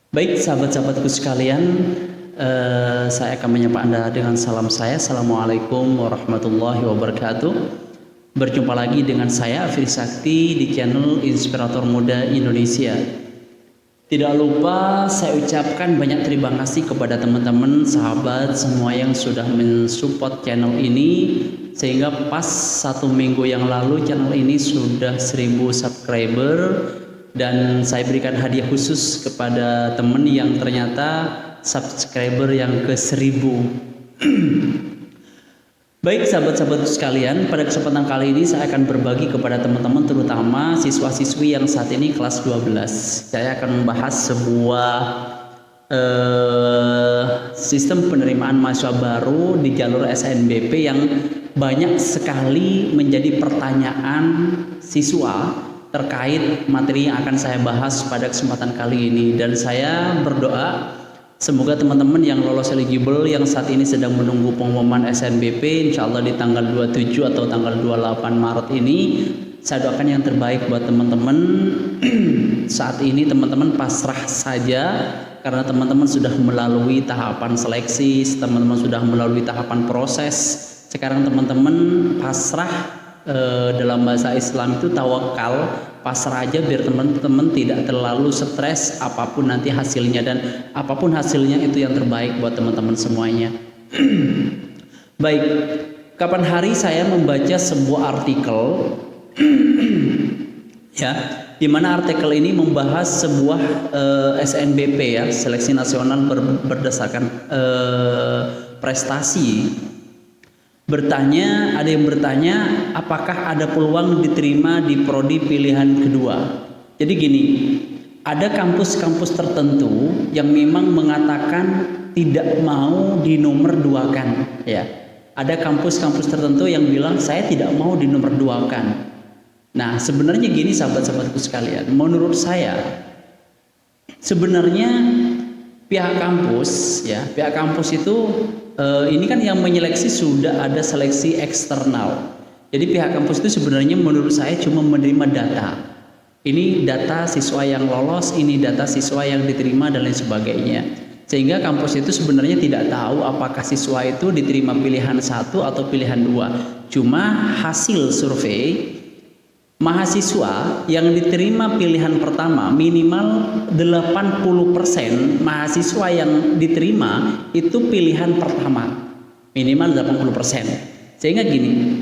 Baik, sahabat-sahabatku sekalian, saya akan menyapa Anda dengan salam saya. Assalamualaikum warahmatullahi wabarakatuh. Berjumpa lagi dengan saya, Afri Sakti, di channel Inspirator Muda Indonesia. Tidak lupa saya ucapkan banyak terima kasih kepada teman-teman, sahabat semua yang sudah mensupport channel ini, sehingga pas 1 minggu yang lalu channel ini sudah 1000 subscriber. Dan saya berikan hadiah khusus kepada teman yang ternyata subscriber yang ke 1000. Baik sahabat-sahabat sekalian, pada kesempatan kali ini saya akan berbagi kepada teman-teman, terutama siswa-siswi yang saat ini kelas 12. Saya akan membahas sebuah sistem penerimaan mahasiswa baru di jalur SNBP yang banyak sekali menjadi pertanyaan siswa terkait materi yang akan saya bahas pada kesempatan kali ini. Dan saya berdoa semoga teman-teman yang lolos eligible yang saat ini sedang menunggu pengumuman SNBP, insya Allah di tanggal 27 atau tanggal 28 Maret ini, saya doakan yang terbaik buat teman-teman. Saat ini teman-teman pasrah saja, karena teman-teman sudah melalui tahapan seleksi, teman-teman sudah melalui tahapan proses. Sekarang teman-teman pasrah. Dalam bahasa Islam itu tawakal, pasrah aja biar teman-teman tidak terlalu stres apapun nanti hasilnya, dan apapun hasilnya itu yang terbaik buat teman-teman semuanya. Baik, kapan hari saya membaca sebuah artikel ya, di mana artikel ini membahas sebuah SNBP ya, seleksi nasional berdasarkan prestasi. Ada yang bertanya, apakah ada peluang diterima di prodi pilihan kedua? Jadi gini, ada kampus-kampus tertentu yang memang mengatakan tidak mau dinomor duakan, ya. Ada kampus-kampus tertentu yang bilang saya tidak mau dinomor duakan. Nah, sebenarnya gini sahabat-sahabatku sekalian, menurut saya sebenarnya pihak kampus itu ini kan yang menyeleksi sudah ada seleksi eksternal. Jadi pihak kampus itu sebenarnya menurut saya cuma menerima data. Ini data siswa yang lolos, ini data siswa yang diterima dan lain sebagainya. Sehingga kampus itu sebenarnya tidak tahu apakah siswa itu diterima pilihan 1 atau pilihan 2. Cuma hasil survei mahasiswa yang diterima pilihan pertama minimal 80% mahasiswa yang diterima itu pilihan pertama minimal 80%. Sehingga gini,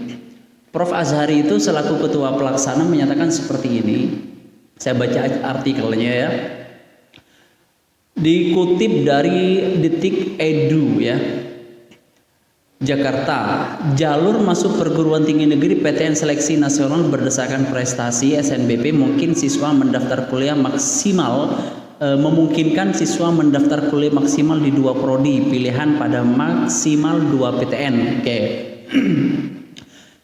Prof. Azhari itu selaku ketua pelaksana menyatakan seperti ini. Saya baca artikelnya ya, dikutip dari Detik Edu ya, Jakarta, jalur masuk perguruan tinggi negeri PTN seleksi nasional berdasarkan prestasi SNBP memungkinkan siswa mendaftar kuliah maksimal di 2 prodi pilihan pada maksimal 2 PTN. Oke.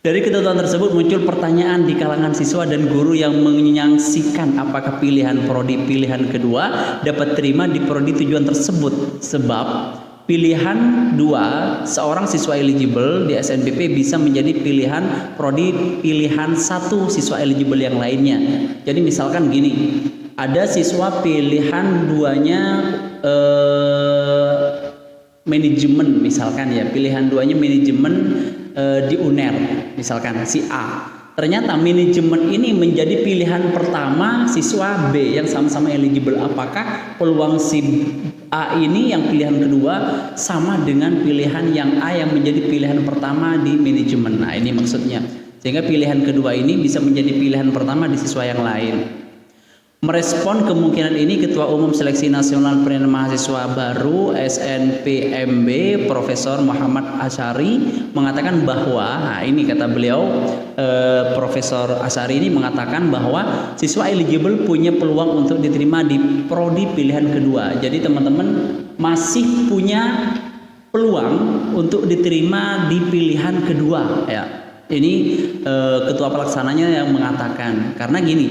Dari ketentuan tersebut muncul pertanyaan di kalangan siswa dan guru yang menyaksikan apakah pilihan prodi pilihan kedua dapat terima di prodi tujuan tersebut, sebab pilihan 2 seorang siswa eligible di SNBP bisa menjadi pilihan prodi pilihan 1 siswa eligible yang lainnya. Jadi misalkan gini, ada siswa pilihan 2-nya manajemen misalkan ya, pilihan 2-nya manajemen di UNER misalkan si A. Ternyata manajemen ini menjadi pilihan pertama siswa B yang sama-sama eligible. Apakah peluang si A ini yang pilihan kedua sama dengan pilihan yang A yang menjadi pilihan pertama di manajemen? Nah, ini maksudnya. Sehingga pilihan kedua ini bisa menjadi pilihan pertama di siswa yang lain. Merespon kemungkinan ini, Ketua Umum Seleksi Nasional Penerimaan Mahasiswa Baru SNPMB Profesor Muhammad Asyari mengatakan bahwa, nah ini kata beliau, Profesor Asyari ini mengatakan bahwa siswa eligible punya peluang untuk diterima di prodi pilihan kedua. Jadi teman-teman masih punya peluang untuk diterima di pilihan kedua ya. Ini ketua pelaksananya yang mengatakan, karena gini,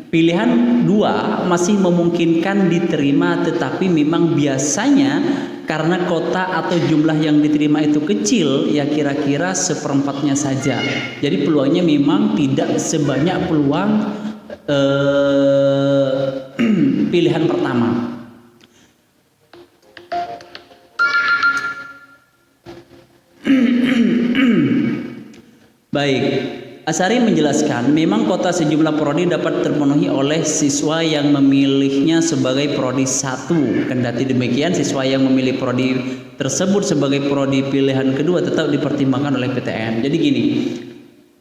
pilihan 2 masih memungkinkan diterima, tetapi memang biasanya karena kota atau jumlah yang diterima itu kecil, ya kira-kira 1/4-nya saja. Jadi peluangnya memang tidak sebanyak peluang pilihan pertama. Baik, Asari menjelaskan memang kota sejumlah prodi dapat terpenuhi oleh siswa yang memilihnya sebagai prodi 1. Kendati demikian, siswa yang memilih prodi tersebut sebagai prodi pilihan kedua tetap dipertimbangkan oleh PTN. Jadi gini,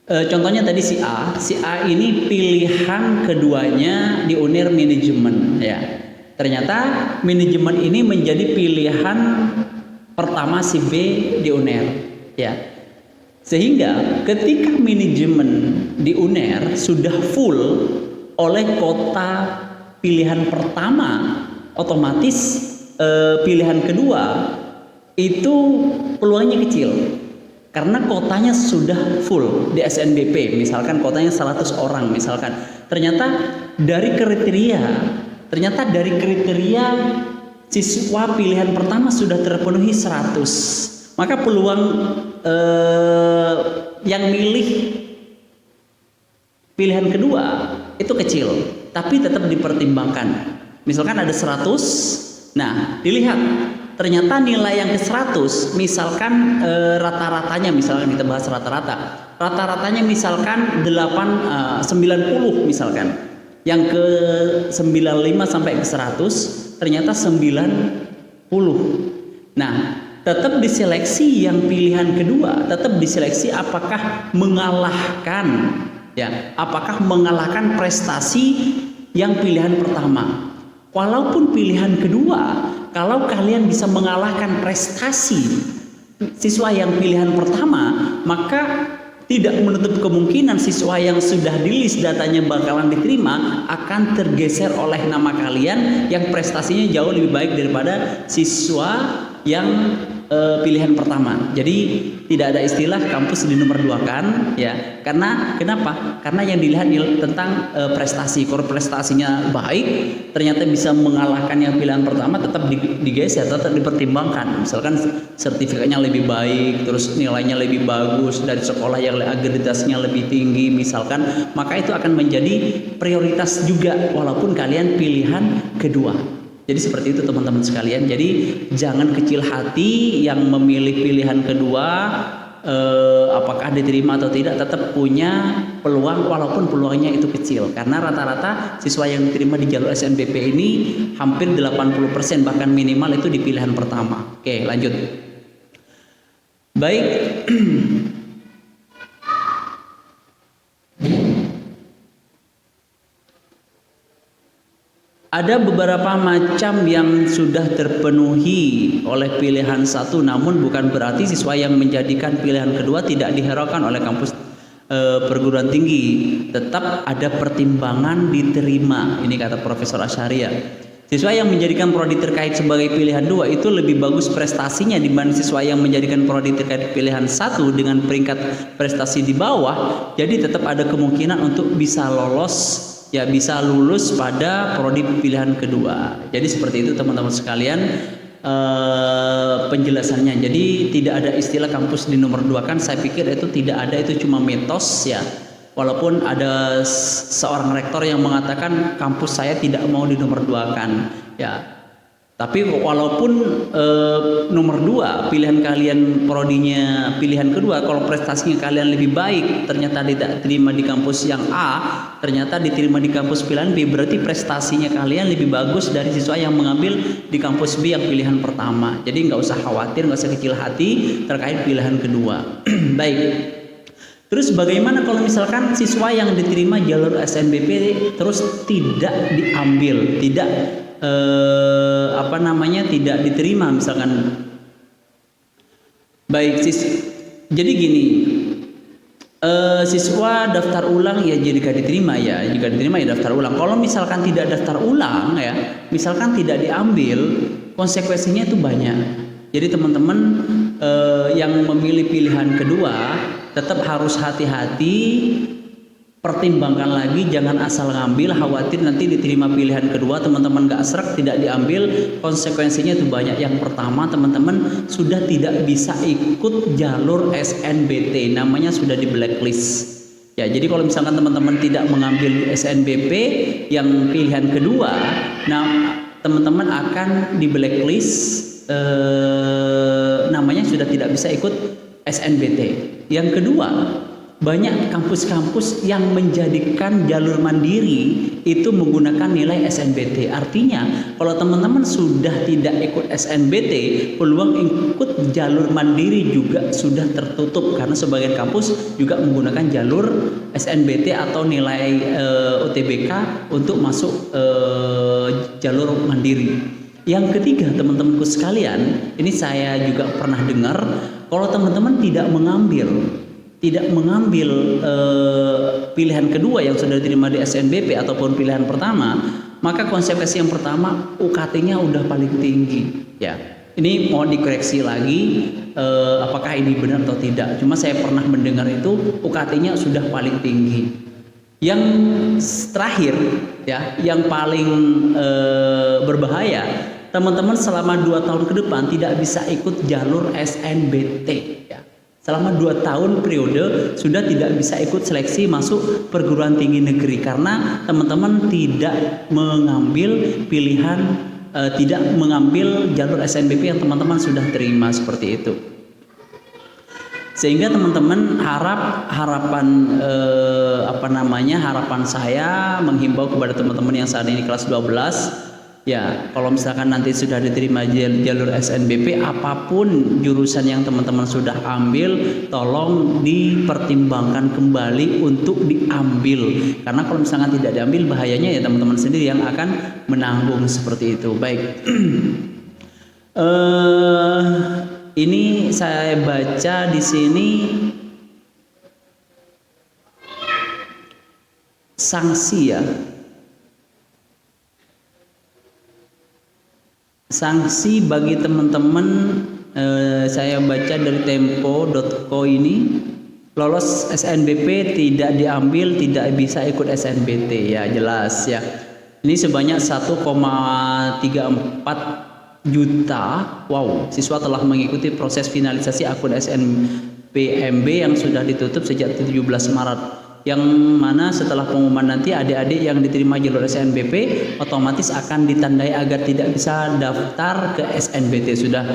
contohnya tadi si A ini pilihan keduanya di UNER manajemen ya. Ternyata manajemen ini menjadi pilihan pertama si B di UNER ya. Sehingga ketika manajemen di UNER sudah full oleh kota pilihan pertama, otomatis pilihan kedua itu peluangnya kecil. Karena kotanya sudah full di SNBP, misalkan kotanya 100 orang misalkan. Ternyata dari kriteria siswa pilihan pertama sudah terpenuhi 100. Maka peluang yang milih pilihan kedua itu kecil, tapi tetap dipertimbangkan. Misalkan ada 100, nah dilihat ternyata nilai yang ke 100, misalkan rata-ratanya, misalkan kita bahas rata-ratanya misalkan 90 misalkan, yang ke 95 sampai ke 100 ternyata 90. Nah, tetap diseleksi yang pilihan kedua, tetap diseleksi apakah mengalahkan prestasi yang pilihan pertama. Walaupun pilihan kedua, kalau kalian bisa mengalahkan prestasi siswa yang pilihan pertama, maka tidak menutup kemungkinan siswa yang sudah di list datanya bakalan diterima akan tergeser oleh nama kalian yang prestasinya jauh lebih baik daripada siswa yang pilihan pertama. Jadi tidak ada istilah kampus di nomor 2-kan ya. Karena kenapa? Karena yang dilihat tentang prestasi. Kalau prestasinya baik, ternyata bisa mengalahkan yang pilihan pertama, tetap digeser, tetap dipertimbangkan. Misalkan sertifikatnya lebih baik, terus nilainya lebih bagus dari sekolah yang akreditasinya lebih tinggi misalkan, maka itu akan menjadi prioritas juga walaupun kalian pilihan kedua. Jadi seperti itu teman-teman sekalian. Jadi jangan kecil hati yang memilih pilihan kedua, apakah diterima atau tidak, tetap punya peluang walaupun peluangnya itu kecil. Karena rata-rata siswa yang diterima di jalur SNBP ini hampir 80%, bahkan minimal itu di pilihan pertama. Oke, lanjut. Baik. Ada beberapa macam yang sudah terpenuhi oleh pilihan 1, namun bukan berarti siswa yang menjadikan pilihan kedua tidak dihiraukan oleh kampus perguruan tinggi. Tetap ada pertimbangan diterima. Ini kata Profesor Asharia. Siswa yang menjadikan prodi terkait sebagai pilihan 2 itu lebih bagus prestasinya dibanding siswa yang menjadikan prodi terkait pilihan 1 dengan peringkat prestasi di bawah. Jadi tetap ada kemungkinan untuk bisa lolos, ya bisa lulus pada prodi pilihan kedua. Jadi seperti itu teman-teman sekalian penjelasannya. Jadi tidak ada istilah kampus di nomor 2 kan, saya pikir itu tidak ada, itu cuma mitos ya. Walaupun ada seorang rektor yang mengatakan kampus saya tidak mau di nomor 2 kan ya. Tapi walaupun nomor 2 pilihan kalian prodinya pilihan kedua, kalau prestasinya kalian lebih baik ternyata tidak diterima di kampus yang A, ternyata diterima di kampus pilihan B, berarti prestasinya kalian lebih bagus dari siswa yang mengambil di kampus B yang pilihan pertama. Jadi nggak usah khawatir, nggak usah kecil hati terkait pilihan kedua. Baik. Terus bagaimana kalau misalkan siswa yang diterima jalur SNBP terus tidak diambil, tidak tidak diterima misalkan. Baik, jadi gini, siswa daftar ulang ya jika diterima ya daftar ulang. Kalau misalkan tidak daftar ulang ya, misalkan tidak diambil, konsekuensinya itu banyak. Jadi teman-teman yang memilih pilihan kedua tetap harus hati-hati, pertimbangkan lagi, jangan asal ngambil, khawatir nanti diterima pilihan kedua teman-teman gak serak, tidak diambil, konsekuensinya itu banyak. Yang pertama, teman-teman sudah tidak bisa ikut jalur SNBT, namanya sudah di blacklist ya. Jadi kalau misalkan teman-teman tidak mengambil SNBP yang pilihan kedua, nah teman-teman akan di blacklist, namanya sudah tidak bisa ikut SNBT. Yang kedua, banyak kampus-kampus yang menjadikan jalur mandiri itu menggunakan nilai SNBT. Artinya kalau teman-teman sudah tidak ikut SNBT, peluang ikut jalur mandiri juga sudah tertutup karena sebagian kampus juga menggunakan jalur SNBT atau nilai UTBK untuk masuk jalur mandiri. Yang ketiga, teman-temanku sekalian, ini saya juga pernah dengar, kalau teman-teman tidak mengambil pilihan kedua yang sudah diterima di SNBP ataupun pilihan pertama, maka konsekuensi yang pertama UKT-nya udah paling tinggi ya. Ini mohon dikoreksi lagi apakah ini benar atau tidak. Cuma saya pernah mendengar itu UKT-nya sudah paling tinggi. Yang terakhir ya, yang paling berbahaya, teman-teman selama 2 tahun ke depan tidak bisa ikut jalur SNBT ya. Selama 2 tahun periode sudah tidak bisa ikut seleksi masuk perguruan tinggi negeri karena teman-teman tidak mengambil pilihan, tidak mengambil jalur SNBP yang teman-teman sudah terima seperti itu. Sehingga teman-teman harapan saya menghimbau kepada teman-teman yang saat ini kelas 12. Ya, kalau misalkan nanti sudah diterima jalur SNBP, apapun jurusan yang teman-teman sudah ambil, tolong dipertimbangkan kembali untuk diambil. Karena kalau misalkan tidak diambil, bahayanya ya teman-teman sendiri yang akan menanggung seperti itu. Baik, ini saya baca di sini sanksi ya. Sanksi bagi teman-teman saya baca dari tempo.co ini, lolos SNBP tidak diambil tidak bisa ikut SNBT ya, jelas ya. Ini sebanyak 1,34 juta siswa telah mengikuti proses finalisasi akun SNPMB yang sudah ditutup sejak 17 Maret. Yang mana setelah pengumuman nanti adik-adik yang diterima jalur SNBP otomatis akan ditandai agar tidak bisa daftar ke SNBT, sudah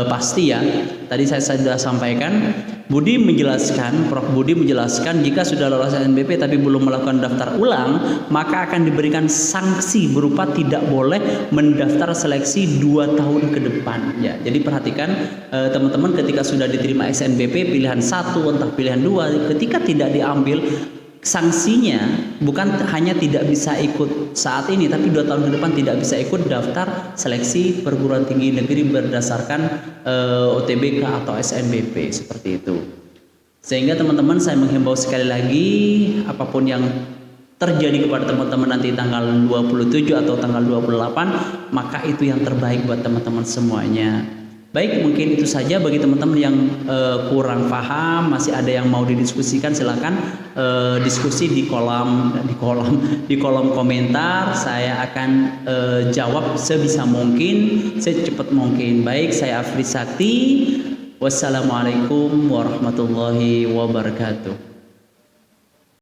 pasti ya. Tadi saya sudah sampaikan, Prof. Budi menjelaskan jika sudah lolos SNBP tapi belum melakukan daftar ulang, maka akan diberikan sanksi berupa tidak boleh mendaftar seleksi 2 tahun ke depan ya. Jadi perhatikan teman-teman, ketika sudah diterima SNBP pilihan 1 entah pilihan 2, ketika tidak diambil, sanksinya bukan hanya tidak bisa ikut saat ini, tapi 2 tahun ke depan tidak bisa ikut daftar seleksi perguruan tinggi negeri berdasarkan UTBK atau SNBP seperti itu. Sehingga teman-teman, saya menghimbau sekali lagi, apapun yang terjadi kepada teman-teman nanti tanggal 27 atau tanggal 28, maka itu yang terbaik buat teman-teman semuanya. Baik, mungkin itu saja bagi teman-teman yang kurang paham, masih ada yang mau didiskusikan, silakan diskusi di kolom komentar. Saya akan jawab sebisa mungkin, secepat mungkin. Baik, saya Afri Sakti. Wassalamualaikum warahmatullahi wabarakatuh.